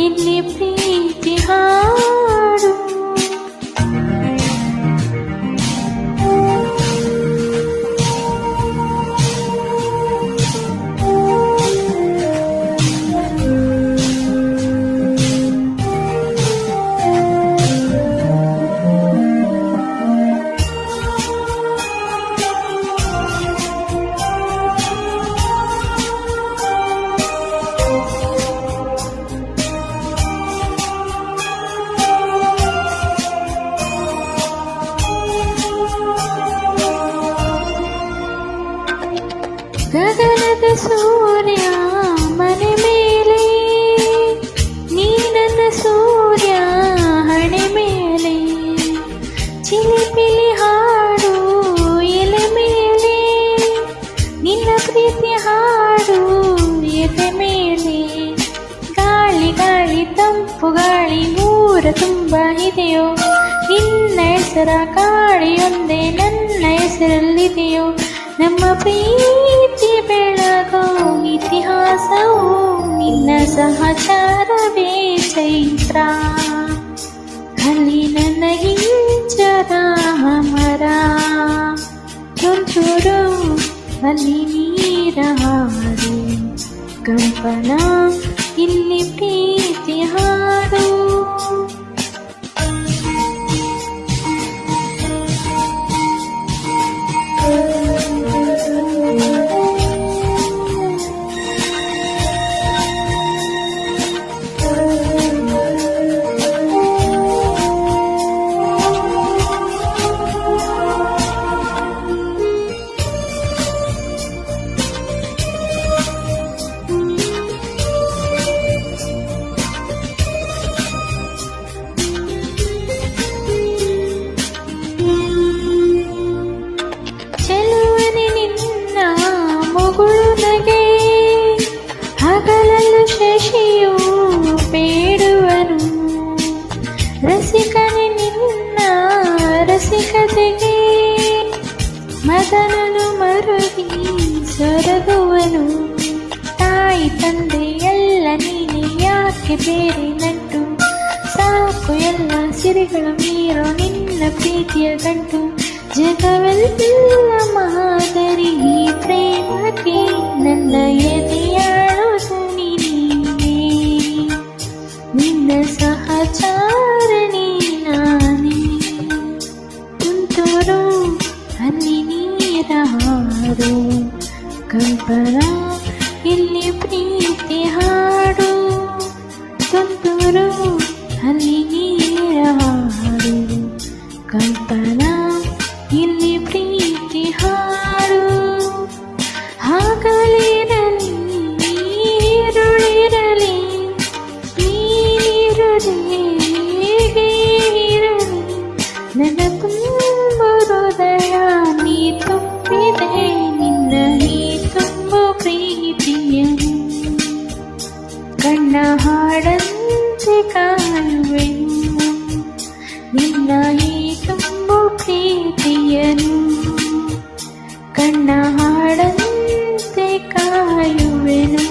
ಇಲ್ಲಿ ಪ್ರೀತಿ ಹಾಡು. ಗಗನದ ಸೂರ್ಯ ಮನೆ ಮೇಲೆ, ನೀ ನನ್ನ ಸೂರ್ಯ ಹಣೆ ಮೇಲೆ, ಚಿಲಿಪಿಲಿ ಹಾಡು ಎಲೆ ಮೇಲೆ, ನಿನ್ನ ಪ್ರೀತಿ ಹಾಡು ಎದೆ ಮೇಲೆ. ಗಾಳಿ ಗಾಳಿ ತಂಪು ಗಾಳಿ ಊರ ತುಂಬ ಇದೆಯೋ, ನಿನ್ನ ಹೆಸರ ಕಾಳಿಯೊಂದೇ ನನ್ನ ಹೆಸರಲ್ಲಿದೆಯೋ. ನಮ್ಮ ಪ್ರೀತಿ ಬೆಳಗೋ ಇತಿಹಾಸವು ನಿನ್ನ ಸಹಚಾರವೇ ಚೈತ್ರ. ಅಲ್ಲಿ ನನ್ನ ಹಿಂಜರ ಮರ ತುಂತುರು, ಅಲ್ಲಿ ನೀರ ಹಾಡು ಕಂಪನ, ಇಲ್ಲಿ ಪ್ರೀತಿ ಹಾಡು. ಹಗಲಲ್ಲೂ ಶಶಿಯು ಬೇಡುವನು, ರಸಿಕನೆ ನಿನ್ನ ರಸಿಕತೆಗೆ ಮದನನು ಮರುಗಿ ಸೊರಗುವನು. ತಾಯಿ ತಂದೆ ಎಲ್ಲ ನೀನೆ ಯಾಕೆ ಬೇರೆ ನಂಟು, ಸಾಕು ಎಲ್ಲ ಸಿರಿಗಳು ಮೀರೋ ನಿನ್ನ ಪ್ರೀತಿಯ ಗಂಟು. ಜಗವೆಲ್ಲ ಮಾದರಿ ಪ್ರೇಮಕ್ಕೆ ನನ್ನ ಎದೆಯಾಳು ನೀನೇ, ನಿನ್ನ ಸಹಚಾರಣಿ ನಾನೇ. ತುಂತುರು ಅಲ್ಲಿ ನೀರ ಹಾಡು ಕಂಪನ, ಇಲ್ಲಿ ಪ್ರೀತಿ ಹಾಡು. ತುಂತುರು ಅಲ್ಲಿ ನೀರ ಹಾಡು ಕಂಪನ, ಇಲ್ಲಿ ಪ್ರೀತಿ ಹಾಡು. ಹಗಲಿರಲಿ ಈರುಳಿರಲಿ ನೀರಿರಲಿ ಇರಲಿ, ನನ್ನ ತುಂಬ ಹೃದಯ ನೀ ತುಂಬಿದೆ, ನಿನ್ನ ಈ ತುಂಬು ಪ್ರೀತಿಯನ್ನು ಕಣ್ಣ ಹಾಡಂತೆ ಕಾಯುವೆನು. ನಿನ್ನ ಈ ತುಂಬು ಪ್ರೀತಿಯನ್ನು ಕಣ್ಣ ಹಾಡಂತೆ ಕಾಯುವೆನು.